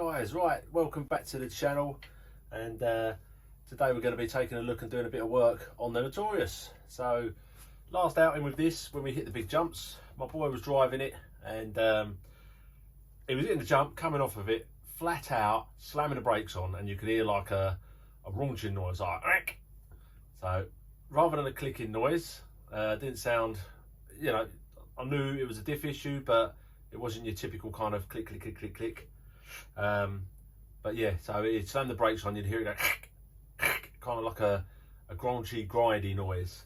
guys, right, welcome back to the channel, and today we're going to be taking a look and doing a bit of work on the Notorious. So last outing with this, when we hit the big jumps, my boy was driving it and he was hitting the jump, coming off of it, flat out, slamming the brakes on, and you could hear like a raunching noise, like so rather than a clicking noise, didn't sound, you know, I knew it was a diff issue, but it wasn't your typical kind of click, click, click, click, click. But yeah, so it slammed the brakes on, you'd hear it go kind of like a graunchy, grindy noise.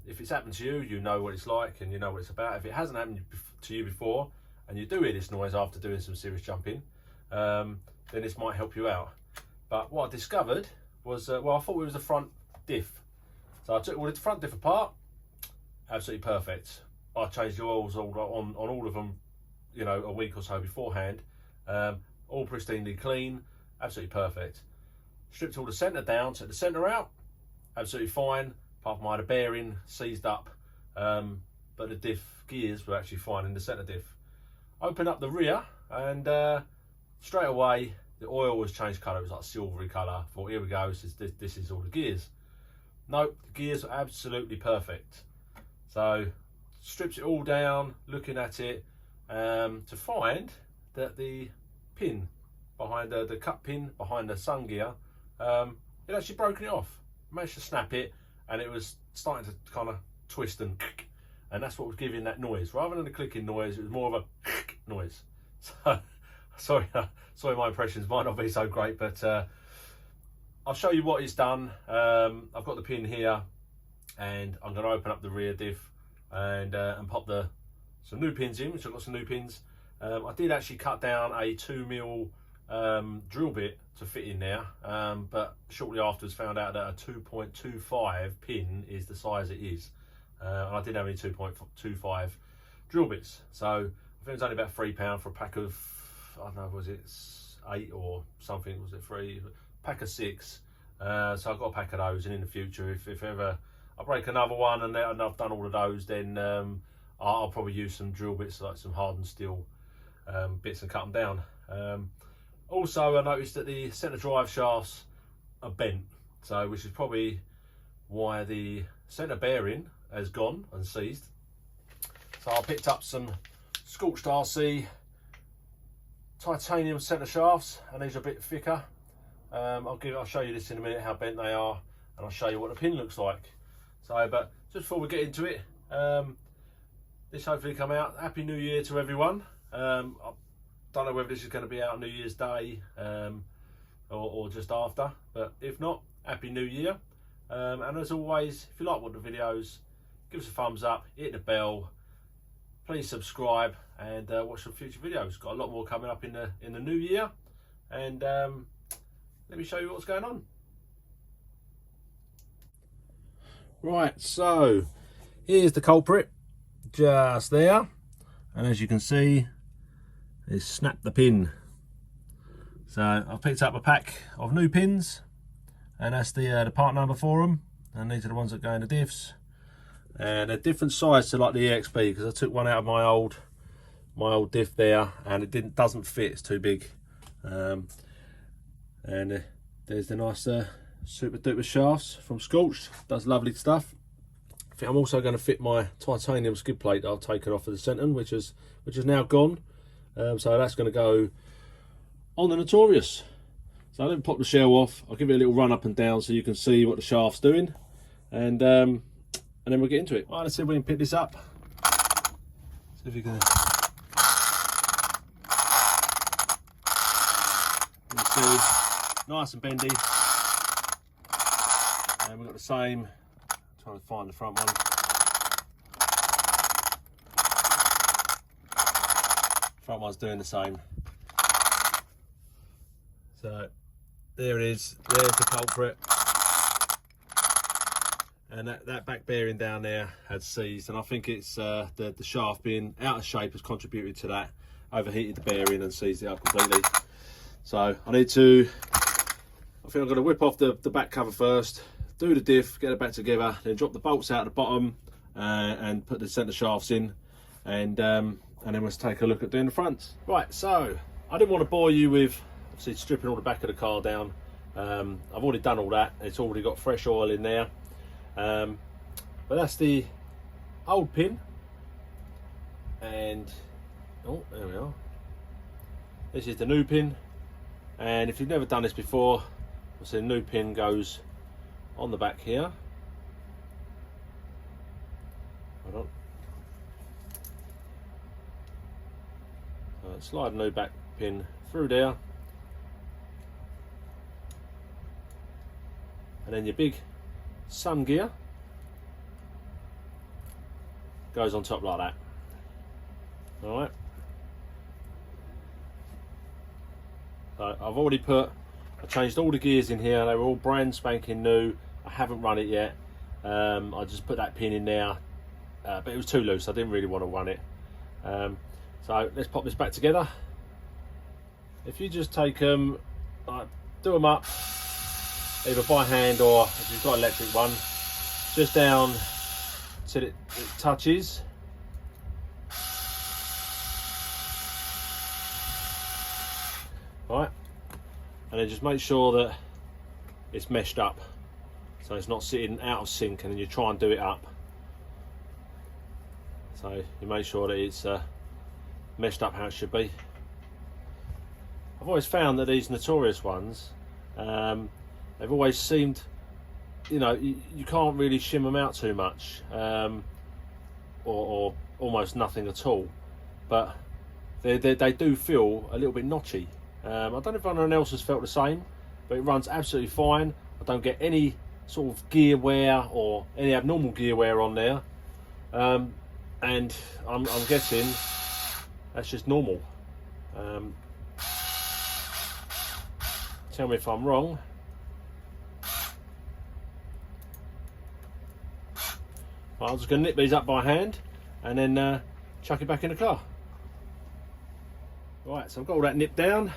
If it's happened to you, you know what it's like and you know what it's about. If it hasn't happened to you before and you do hear this noise after doing some serious jumping, then this might help you out. But what I discovered was, well, I thought it was the front diff. So I took all the front diff apart, absolutely perfect. I changed the oils on all of them, you know, a week or so beforehand. All pristinely clean, absolutely perfect. Stripped all the centre down, took the centre out, absolutely fine, apart from I had a bearing seized up, but the diff gears were actually fine in the centre diff. Open up the rear and straight away the oil was changed colour, it was like silvery colour. Thought, here we go, this is all the gears. Nope, the gears are absolutely perfect. So strips it all down, looking at it, to find that the pin behind the cut pin behind the sun gear, it actually broken it off. Managed to snap it, and it was starting to kind of twist and that's what was giving that noise. Rather than a clicking noise, it was more of a noise. So sorry, my impressions might not be so great, but I'll show you what it's done. I've got the pin here, and I'm going to open up the rear diff and pop some new pins in, which I've got some new pins. I did actually cut down a 2mm drill bit to fit in there, but shortly afterwards found out that a 2.25 pin is the size it is, and I didn't have any 2.25 drill bits, so I think it was only about £3 for a pack of, I don't know, was it 8 or something, was it 3? Pack of 6. So I've got a pack of those, and in the future, if ever I break another one and I've done all of those, then I'll probably use some drill bits, like some hardened steel bits, and cut them down. Also, I noticed that the centre drive shafts are bent, so which is probably why the centre bearing has gone and seized. So I picked up some Scorched RC titanium centre shafts, and these are a bit thicker. I'll show you this in a minute, how bent they are, and I'll show you what the pin looks like. So, but just before we get into it, this hopefully come out. Happy New Year to everyone. I don't know whether this is going to be out on New Year's Day or just after, but if not, Happy New Year. And as always, if you like one of the videos, give us a thumbs up, hit the bell, please subscribe, and watch some future videos. Got a lot more coming up in the new year, and let me show you what's going on. Right, so here's the culprit, just there, and as you can see, it's snapped the pin. So I've picked up a pack of new pins, and that's the part number for them, and these are the ones that go in the diffs, and they're different size to like the EXP, because I took one out of my old diff there, and it doesn't fit, it's too big. And there's the nice super duper shafts from Scorched, does lovely stuff. I think I'm also going to fit my titanium skid plate that I've taken off of the centre, which is now gone. So that's going to go on the Notorious. So let me pop the shell off, I'll give it a little run up and down so you can see what the shaft's doing, and then we'll get into it. Right, let's see if we can pick this up. See if you can see, nice and bendy, and we've got the same, trying to find the front one. Front one's doing the same. So there it is, there's the culprit, and that back bearing down there had seized, and I think it's the shaft being out of shape has contributed to that, overheated the bearing and seized it up completely. So I think I'm going to whip off the back cover first, do the diff, get it back together, then drop the bolts out at the bottom and put the centre shafts in, and then let's take a look at doing the fronts. Right, so I didn't want to bore you with obviously stripping all the back of the car down. I've already done all that. It's already got fresh oil in there. But that's the old pin, and oh, there we are. This is the new pin, and if you've never done this before, so the new pin goes on the back here. Hold on. Slide the new back pin through there, and then your big sun gear goes on top like that. All right. So I changed all the gears in here. They were all brand spanking new. I haven't run it yet. I just put that pin in there, but it was too loose. I didn't really want to run it. So let's pop this back together. If you just take them, do them up, either by hand or if you've got an electric one, just down till it touches. Right, and then just make sure that it's meshed up, so it's not sitting out of sync, and then you try and do it up. So you make sure that it's meshed up how it should be. I've always found that these Notorious ones, they've always seemed, you know, you can't really shim them out too much, or almost nothing at all, but they do feel a little bit notchy. I don't know if anyone else has felt the same, but it runs absolutely fine. I don't get any sort of gear wear or any abnormal gear wear on there, and I'm guessing that's just normal. Tell me if I'm wrong. Right, I'm just going to nip these up by hand and then chuck it back in the car. Right, so I've got all that nipped down.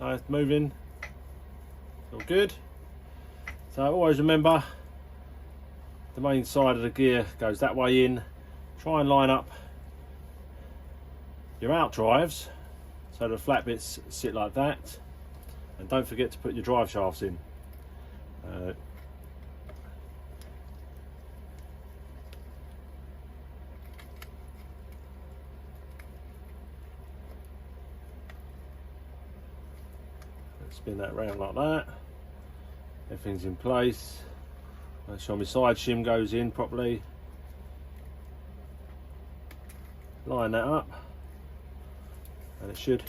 Nice, moving, all good. So always remember, the main side of the gear goes that way in. Try and line up your out drives so the flat bits sit like that, and don't forget to put your drive shafts in. Spin that round like that. Everything's in place. Make sure my side shim goes in properly. Line that up, and it should.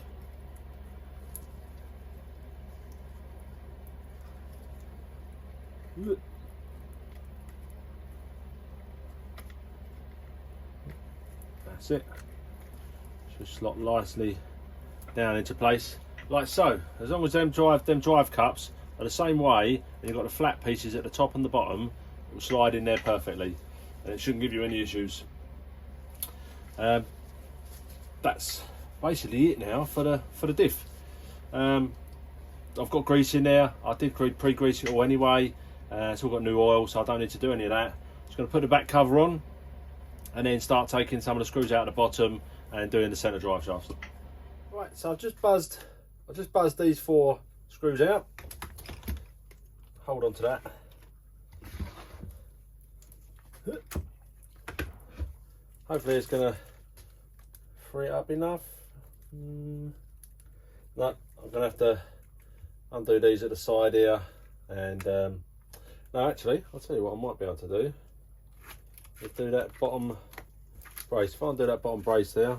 That's it. Should slot nicely down into place. Like so. As long as them drive cups are the same way, and you've got the flat pieces at the top and the bottom, it will slide in there perfectly, and it shouldn't give you any issues. That's basically it now for the diff. I've got grease in there. I did pre-grease it all anyway. It's all got new oil, so I don't need to do any of that. Just going to put the back cover on, and then start taking some of the screws out of the bottom and doing the centre drive shafts. Right, so I've just buzzed these 4 screws out. Hold on to that. Hopefully it's going to free it up enough. No, I'm going to have to undo these at the side here, and no, actually I'll tell you what I might be able to do. Let's do that bottom brace. If I undo that bottom brace there,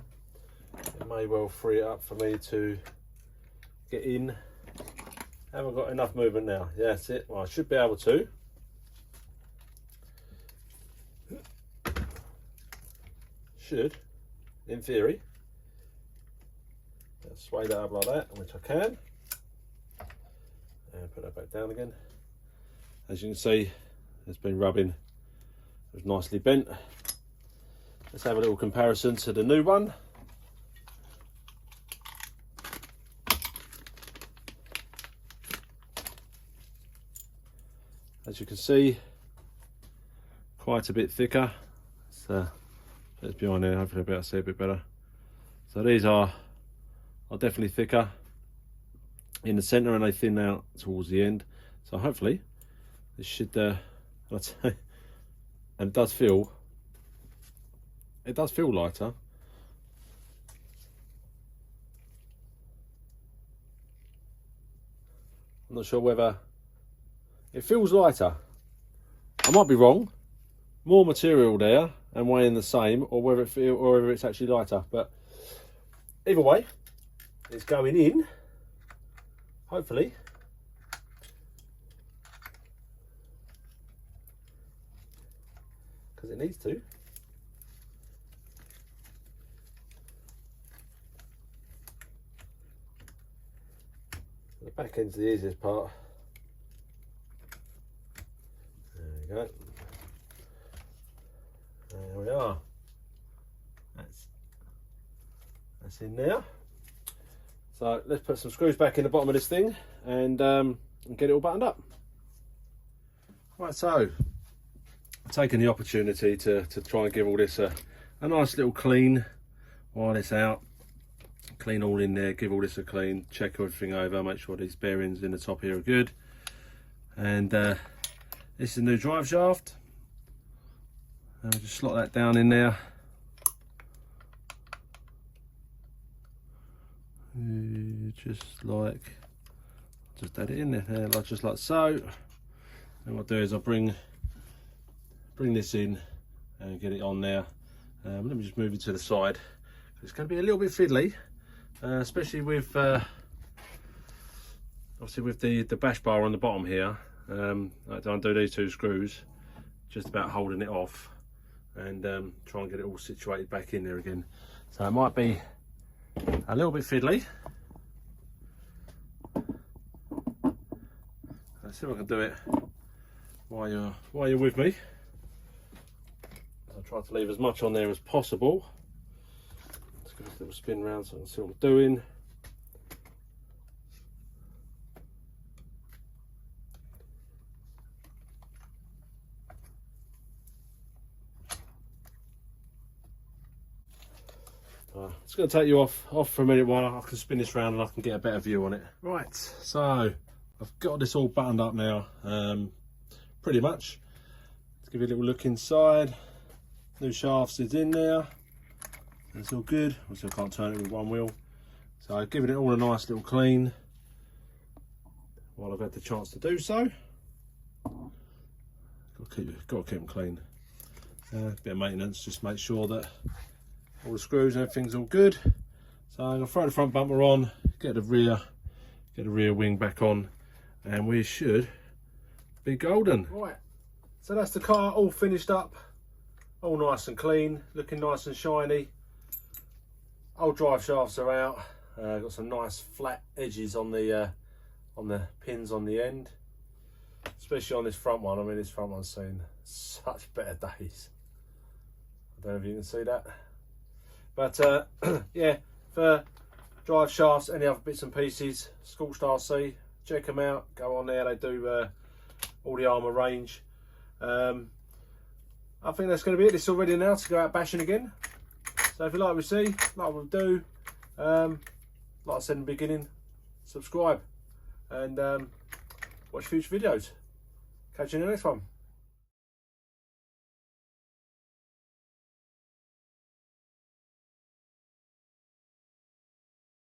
it may well free it up for me to get in. Haven't got enough movement now. Yeah, that's it. Well, I should be able to. Should, in theory. Let's sway that up like that, which I can. And put that back down again. As you can see, it's been rubbing. It's nicely bent. Let's have a little comparison to the new one. As you can see, quite a bit thicker. Let's bits behind there, hopefully I'll be able to see a bit better. So these are definitely thicker in the centre and they thin out towards the end. So hopefully this should, I'd say, and it does feel lighter. I'm not sure whether it feels lighter. I might be wrong. More material there and weighing the same, or whether it's actually lighter. But either way, it's going in. Hopefully. Because it needs to. The back end's the easiest part. There we go. There we are. That's in there. So let's put some screws back in the bottom of this thing and get it all buttoned up. Right, so taking the opportunity to try and give all this a nice little clean while it's out. Clean all in there, give all this a clean, check everything over, make sure these bearings in the top here are good. And this is the new drive shaft. And we'll just slot that down in there. Just add it in there, just like so. And what I'll do is I'll bring this in and get it on there. Let me just move it to the side. It's going to be a little bit fiddly, especially with obviously with the bash bar on the bottom here. I have to undo these two screws, just about holding it off, and try and get it all situated back in there again. So it might be a little bit fiddly. Let's see if I can do it while you're with me. I'll try to leave as much on there as possible. Let's give this a little spin round so I can see what I'm doing. It's going to take you off for a minute while I can spin this round and I can get a better view on it. Right, so I've got this all buttoned up now, pretty much. Let's give you a little look inside. New shafts is in there. It's all good. Obviously I can't turn it with one wheel. So I've given it all a nice little clean while I've had the chance to do so. Got to keep them clean. Bit of maintenance, just make sure that all the screws and everything's all good. So I'm gonna throw the front bumper on, get the rear wing back on, and we should be golden. Right, so that's the car all finished up, all nice and clean, looking nice and shiny. Old drive shafts are out. Got some nice flat edges on the pins on the end, especially on this front one. I mean, this front one's seen such better days. I don't know if you can see that. But yeah, for drive shafts, any other bits and pieces, Scorched RC, check them out. Go on there, they do all the Arrma range. I think that's going to be it. It's all ready now to go out bashing again. So if you like what we see, like what we do, like I said in the beginning, subscribe and watch future videos. Catch you in the next one.